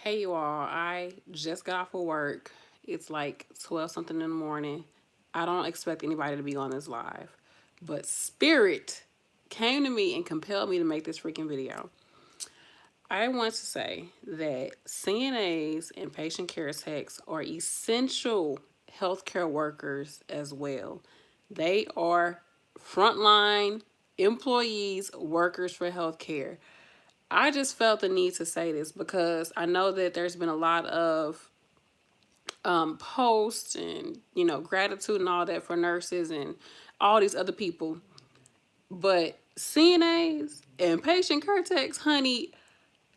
Hey you all, I just got off of work. It's like 12 something in the morning. I don't expect anybody to be on this live, but Spirit came to me and compelled me to make this freaking video. I want to say that CNAs and patient care techs are essential healthcare workers as well. They are frontline employees, workers for healthcare. I just felt the need to say this because I know that there's been a lot of posts and gratitude and all that for nurses and all these other people, but CNAs and patient care techs, honey,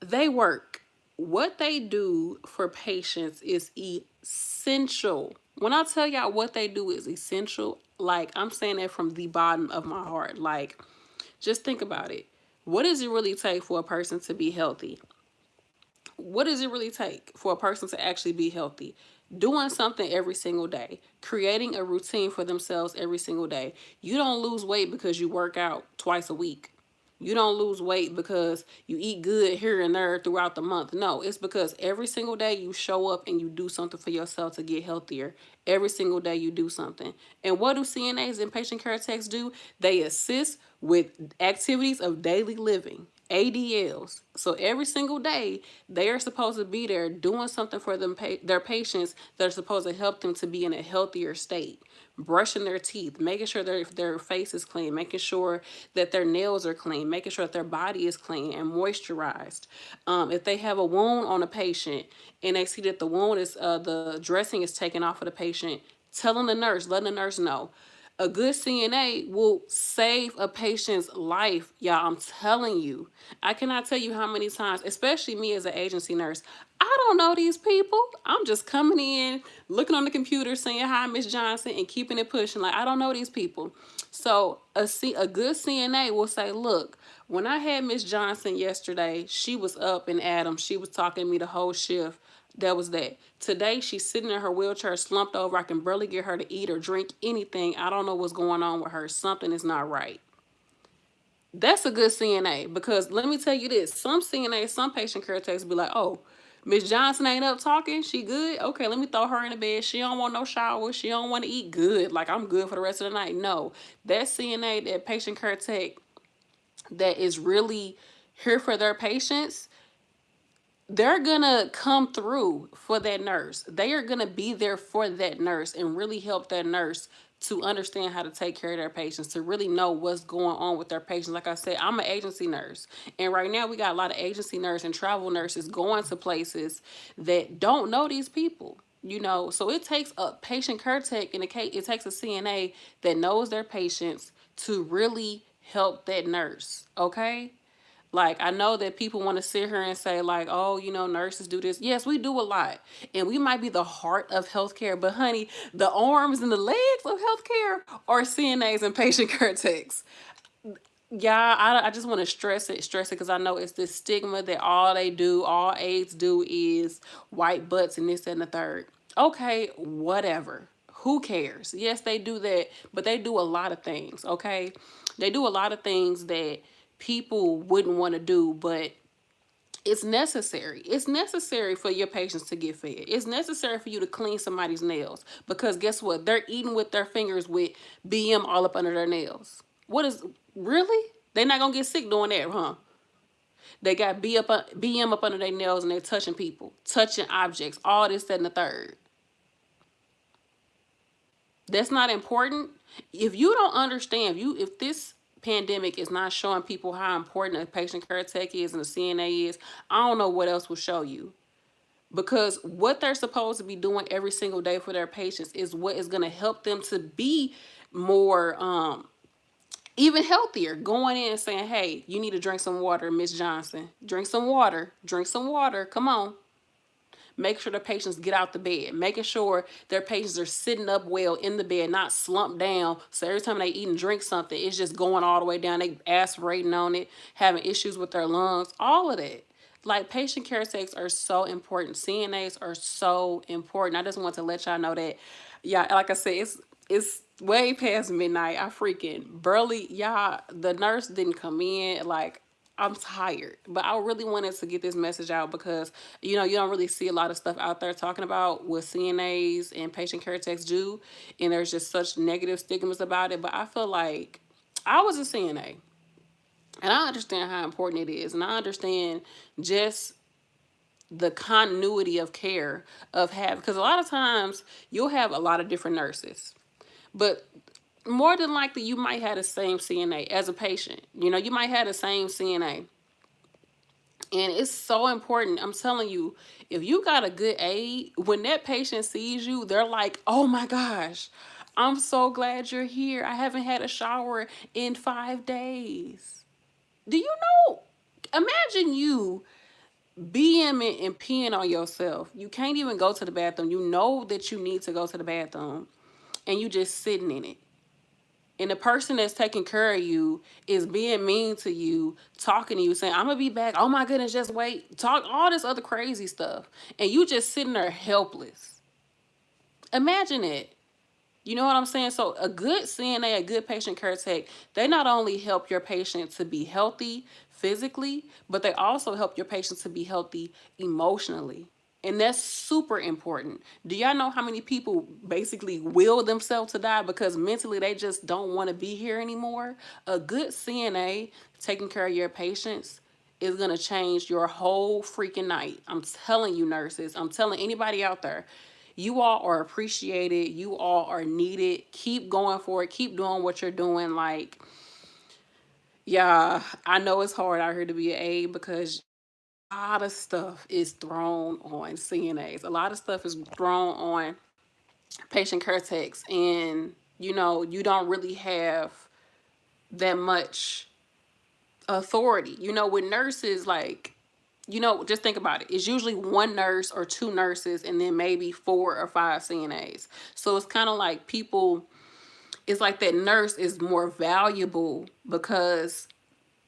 they work. What they do for patients is essential. When I tell y'all what they do is essential, like I'm saying that from the bottom of my heart. Like, just think about it. What does it really take for a person to be healthy? What does it really take for a person to actually be healthy? Doing something every single day, creating a routine for themselves every single day. You don't lose weight because you work out twice a week. You don't lose weight because you eat good here and there throughout the month. No, it's because every single day you show up and you do something for yourself to get healthier. Every single day you do something. And what do CNAs and patient care techs do? They assist with activities of daily living. ADLs. So every single day, they are supposed to be there doing something for their patients that are supposed to help them to be in a healthier state. Brushing their teeth, making sure their face is clean, making sure that their nails are clean, making sure that their body is clean and moisturized. If they have a wound on a patient and they see that the wound is the dressing is taken off of the patient, telling the nurse, letting the nurse know. A good CNA will save a patient's life, y'all. I'm telling you. I cannot tell you how many times, especially me as an agency nurse, I don't know these people. I'm just coming in, looking on the computer, saying hi, Miss Johnson, and keeping it pushing. Like, I don't know these people. So a good CNA will say, look, when I had Miss Johnson yesterday, she was up in Adams. She was talking to me the whole shift. That was that. Today, she's sitting in her wheelchair, slumped over. I can barely get her to eat or drink anything. I don't know what's going on with her. Something is not right. That's a good CNA because let me tell you this. Some CNAs, some patient care techs be like, oh, Miss Johnson ain't up talking. She good? Okay, let me throw her in the bed. She don't want no shower. She don't want to eat. Good. Like, I'm good for the rest of the night. No. That CNA, that patient care tech that is really here for their patients, they're gonna come through for that nurse. They are gonna be there for that nurse and really help that nurse to understand how to take care of their patients, to really know what's going on with their patients. Like I said, I'm an agency nurse, and right now we got a lot of agency nurses and travel nurses going to places that don't know these people. So it takes a patient care tech in a case. It takes a CNA that knows their patients to really help that nurse. Okay. Like, I know that people want to sit here and say, like, oh, nurses do this. Yes, we do a lot. And we might be the heart of healthcare, but honey, the arms and the legs of healthcare are CNAs and patient care techs. Yeah, I just want to stress it because I know it's this stigma that all aides do is white butts and this and the third. Okay, whatever. Who cares? Yes, they do that, but they do a lot of things, okay? They do a lot of things that people wouldn't want to do, but it's necessary. It's necessary for your patients to get fed. It's necessary for you to clean somebody's nails because guess what? They're eating with their fingers with BM all up under their nails. What is really? They're not gonna get sick doing that, huh? They got BM up under their nails and they're touching people, touching objects, all this, that, and the third. That's not important. If you don't understand, if this pandemic is not showing people how important a patient care tech is and a CNA is, I don't know what else will show you. Because what they're supposed to be doing every single day for their patients is what is going to help them to be more even healthier. Going in and saying, hey, you need to drink some water, Miss Johnson. Drink some water. Drink some water. Come on. Make sure the patients get out the bed. Making sure their patients are sitting up well in the bed, not slumped down. So every time they eat and drink something, it's just going all the way down. They aspirating on it, having issues with their lungs, all of that. Like, patient care techs are so important. CNAs are so important. I just want to let y'all know that. Yeah, like I said, it's way past midnight. I freaking barely, y'all, the nurse didn't come in. Like, I'm tired, but I really wanted to get this message out because you know you don't really see a lot of stuff out there talking about what CNAs and patient care techs do, and there's just such negative stigmas about it. But I feel like I was a CNA, and I understand how important it is, and I understand just the continuity of care of having, because a lot of times you'll have a lot of different nurses, but more than likely you might have the same CNA as a patient. You know, you might have the same CNA. And it's so important. I'm telling you, if you got a good aide, when that patient sees you, they're like, oh my gosh, I'm so glad you're here. I haven't had a shower in 5 days. Do you know? Imagine you BMing and peeing on yourself. You can't even go to the bathroom. You know that you need to go to the bathroom and you just sitting in it. And the person that's taking care of you is being mean to you, talking to you, saying, I'm gonna be back. Oh my goodness, just wait. Talk all this other crazy stuff. And you just sitting there helpless. Imagine it. You know what I'm saying? So a good CNA, a good patient care tech, they not only help your patient to be healthy physically, but they also help your patient to be healthy emotionally. And that's super important. Do y'all know how many people basically will themselves to die because mentally they just don't want to be here anymore? A good CNA taking care of your patients is going to change your whole freaking night. I'm telling you, nurses, I'm telling anybody out there, you all are appreciated. You all are needed. Keep going for it. Keep doing what you're doing. Like, yeah, I know it's hard out here to be an aide because a lot of stuff is thrown on CNAs. A lot of stuff is thrown on patient care techs. And, you know, you don't really have that much authority. You know, with nurses, like, you know, just think about it. It's usually one nurse or two nurses and then maybe 4 or 5 CNAs. So it's kind of like people, it's like that nurse is more valuable because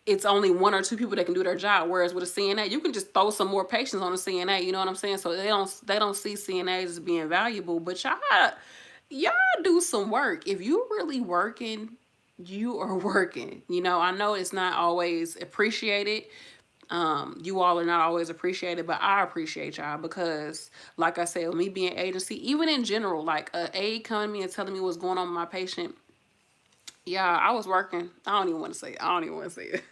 it's only 1 or 2 people that can do their job. Whereas with a CNA, you can just throw some more patients on a CNA. You know what I'm saying? So they don't see CNAs as being valuable. But y'all do some work. If you're really working, you are working. You know, I know it's not always appreciated. You all are not always appreciated, but I appreciate y'all because, like I said, with me being agency, even in general, like a aide coming to me and telling me what's going on with my patient, yeah, I was working. I don't even want to say it. I don't even want to say it.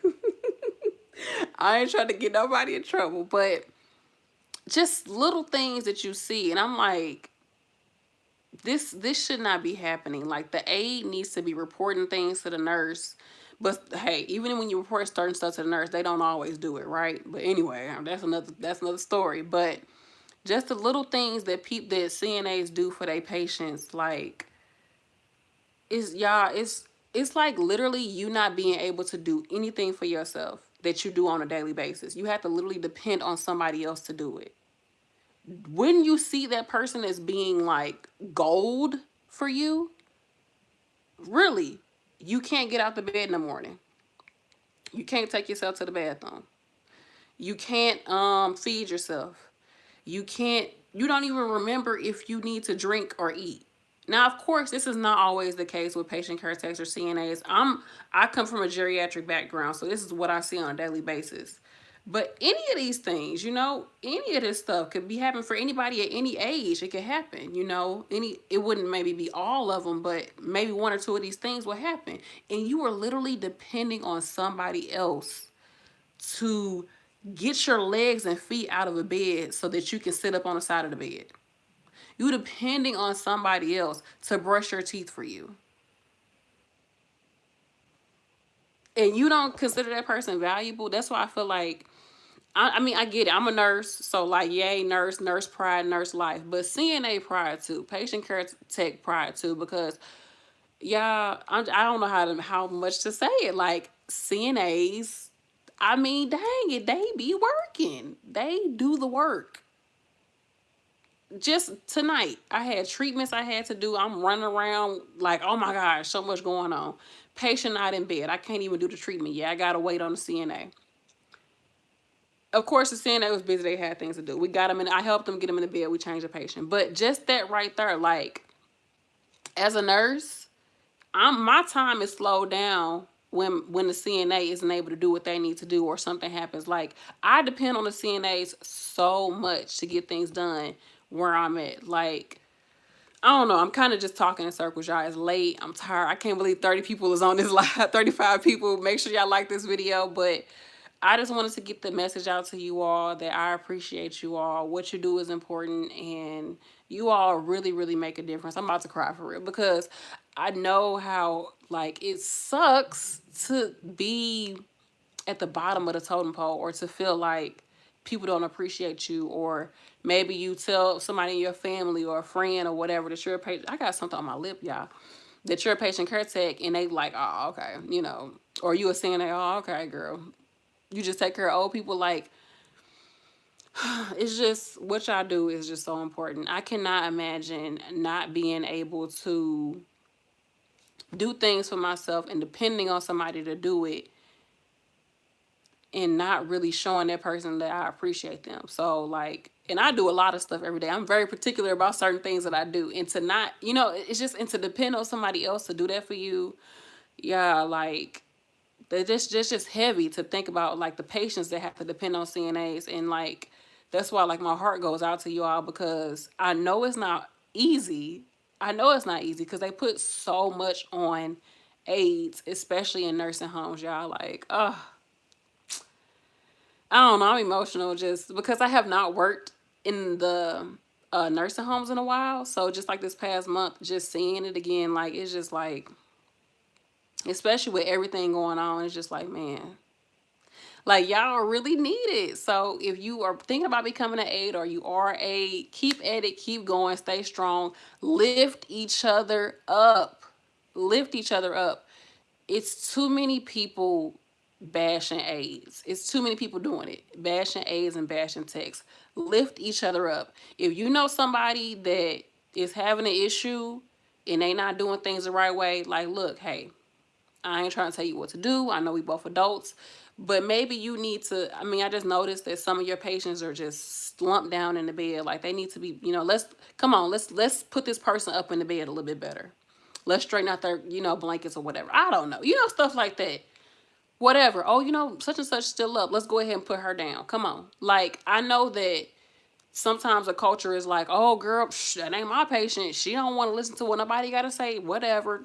I ain't trying to get nobody in trouble, but just little things that you see, and I'm like, this should not be happening. Like the aide needs to be reporting things to the nurse. But hey, even when you report certain stuff to the nurse, they don't always do it, right? But anyway, that's another story. But just the little things that CNAs do for their patients, like it's like literally you not being able to do anything for yourself that you do on a daily basis. You have to literally depend on somebody else to do it. When you see that person as being like gold for you, really, you can't get out the bed in the morning. You can't take yourself to the bathroom. You can't feed yourself. You don't even remember if you need to drink or eat. Now, of course, this is not always the case with patient care techs or CNAs. I come from a geriatric background, so this is what I see on a daily basis. But any of these things, you know, any of this stuff could be happening for anybody at any age. It could happen, you know. It wouldn't maybe be all of them, but maybe 1 or 2 of these things will happen. And you are literally depending on somebody else to get your legs and feet out of a bed so that you can sit up on the side of the bed. You're depending on somebody else to brush your teeth for you. And you don't consider that person valuable. That's why I feel like, I mean, I get it. I'm a nurse. So, like, yay, nurse, nurse pride, nurse life. But CNA pride too. Patient care tech pride too. Because, yeah, I don't know how much to say it. Like, CNAs, I mean, dang it, they be working. They do the work. Just tonight, I had treatments I had to do. I'm running around like, oh my gosh, so much going on. Patient not in bed. I can't even do the treatment yet. I gotta wait on the CNA. Of course, the CNA was busy. They had things to do. We got them in. I helped them get them in the bed. We changed the patient. But just that right there, like, as a nurse, my time is slowed down when the CNA isn't able to do what they need to do or something happens. Like, I depend on the CNAs so much to get things done where I'm at. Like, I don't know. I'm kind of just talking in circles, y'all. It's late. I'm tired. I can't believe 30 people is on this live. 35 people. Make sure y'all like this video. But I just wanted to get the message out to you all that I appreciate you all. What you do is important, and you all really, really make a difference. I'm about to cry for real because I know how, like, it sucks to be at the bottom of the totem pole, or to feel like people don't appreciate you, or maybe you tell somebody in your family or a friend or whatever that you're a patient. I got something on my lip, y'all. That you're a patient care tech, and they like, oh, okay, you know, or you a CNA, oh, okay, girl, you just take care of old people. Like, it's just, what y'all do is just so important. I cannot imagine not being able to do things for myself and depending on somebody to do it, and not really showing that person that I appreciate them. So, like, and I do a lot of stuff every day. I'm very particular about certain things that I do. And to not, you know, it's just, and to depend on somebody else to do that for you. Yeah, like, that's just heavy to think about, like, the patients that have to depend on CNAs. And, like, that's why, like, my heart goes out to you all, because I know it's not easy. I know it's not easy because they put so much on aides, especially in nursing homes, y'all. Like, I don't know. I'm emotional just because I have not worked in the nursing homes in a while. So just like this past month, just seeing it again, like, it's just like, especially with everything going on, it's just like, man, like, y'all really need it. So if you are thinking about becoming an aide, or you are a, keep at it, keep going, stay strong, lift each other up, lift each other up. It's too many people bashing aides. It's too many people doing it, bashing aides and bashing techs. Lift each other up. If you know somebody that is having an issue and they not doing things the right way, like, look, hey, I ain't trying to tell you what to do. I know we both adults, but maybe you need to, I mean, I just noticed that some of your patients are just slumped down in the bed. Like, they need to be, you know, come on, let's put this person up in the bed a little bit better. Let's straighten out their, you know, blankets or whatever. I don't know. You know, stuff like that. Whatever. Oh, you know, such and such still up. Let's go ahead and put her down. Come on. Like, I know that sometimes a culture is like, oh, girl, that ain't my patient. She don't want to listen to what nobody got to say. Whatever.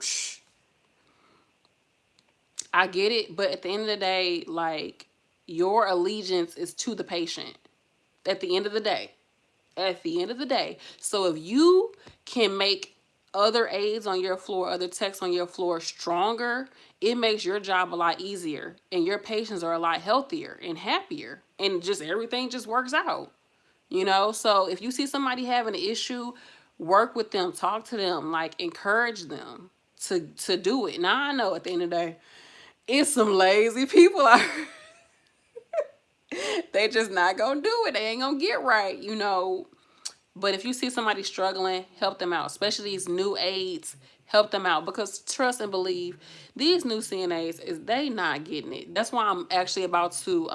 I get it. But at the end of the day, like, your allegiance is to the patient. At the end of the day. At the end of the day. So if you can make other aides on your floor, other techs on your floor stronger, it makes your job a lot easier, and your patients are a lot healthier and happier, and just everything just works out, you know? So if you see somebody having an issue, work with them, talk to them, like, encourage them to do it. Now, I know at the end of the day, it's some lazy people out here. They just not gonna do it. They ain't gonna get right, you know. But if you see somebody struggling, help them out, especially these new aides. Help them out, because trust and believe, these new CNAs, is they not getting it. That's why I'm actually about to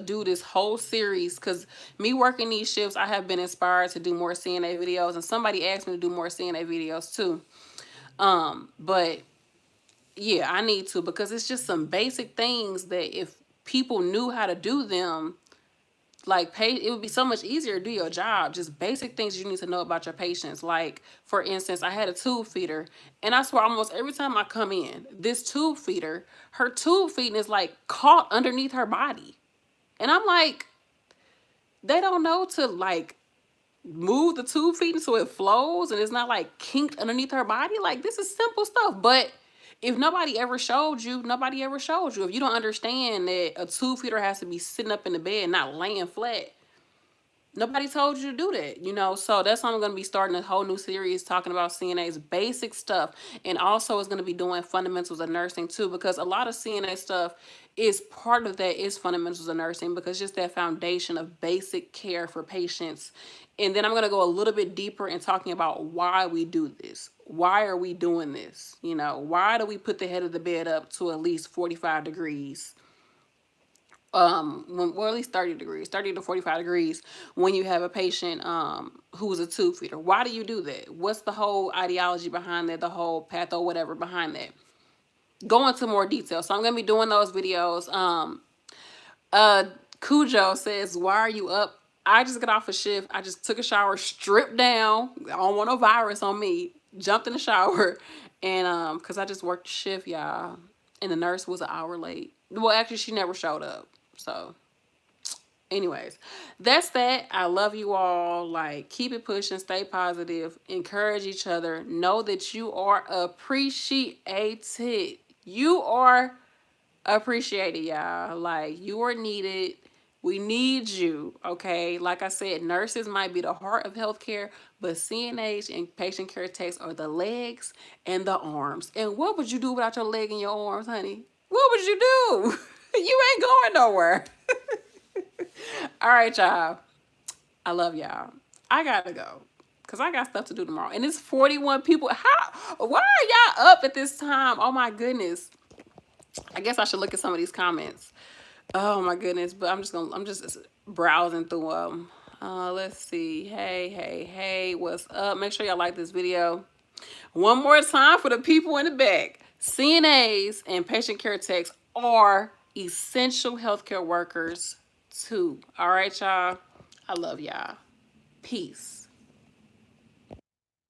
do this whole series, because me working these shifts, I have been inspired to do more CNA videos, and somebody asked me to do more CNA videos too. But yeah, I need to, because it's just some basic things that if people knew how to do them, like, it would be so much easier to do your job. Just basic things you need to know about your patients. Like, for instance, I had a tube feeder, and I swear almost every time I come in, this tube feeder, her tube feeding is like caught underneath her body. And I'm like, they don't know to, like, move the tube feeding so it flows and it's not like kinked underneath her body. Like, this is simple stuff. But if nobody ever showed you, nobody ever showed you. If you don't understand that a tube feeder has to be sitting up in the bed, not laying flat, nobody told you to do that, you know? So that's why I'm going to be starting a whole new series talking about CNA's basic stuff. And also is going to be doing fundamentals of nursing too, because a lot of CNA stuff is part of that is fundamentals of nursing, because just that foundation of basic care for patients. And then I'm going to go a little bit deeper in talking about why we do this. Why are we doing this? You know, why do we put the head of the bed up to at least 45 degrees? Well, at least 30 degrees, 30 to 45 degrees when you have a patient who's a tube feeder. Why do you do that? What's the whole ideology behind that, the whole patho, whatever behind that? go into more detail. So I'm gonna be doing those videos. Uh, Cujo says, "Why are you up?" I just got off a shift. I just took a shower, stripped down. I don't want no virus on me. Jumped in the shower, and cause I just worked the shift, y'all. And the nurse was an hour late. Well, actually, she never showed up. So, anyways, that's that. I love you all. Like, keep it pushing. Stay positive. Encourage each other. Know that you are appreciated. You are appreciate it, y'all. Like, you are needed. We need you, okay? Like I said, nurses might be the heart of healthcare, but CNAs and patient care techs are the legs and the arms. And what would you do without your leg and your arms, honey? What would you do? You ain't going nowhere. All right, y'all. I love y'all. I gotta go because I got stuff to do tomorrow. And it's 41 people. Why are y'all up at this time? Oh my goodness. I guess I should look at some of these comments. Oh my goodness, but I'm just browsing through them. Let's see. Hey, what's up? Make sure y'all like this video. One more time for the people in the back. CNAs and patient care techs are essential healthcare workers too. All right, y'all. I love y'all. Peace.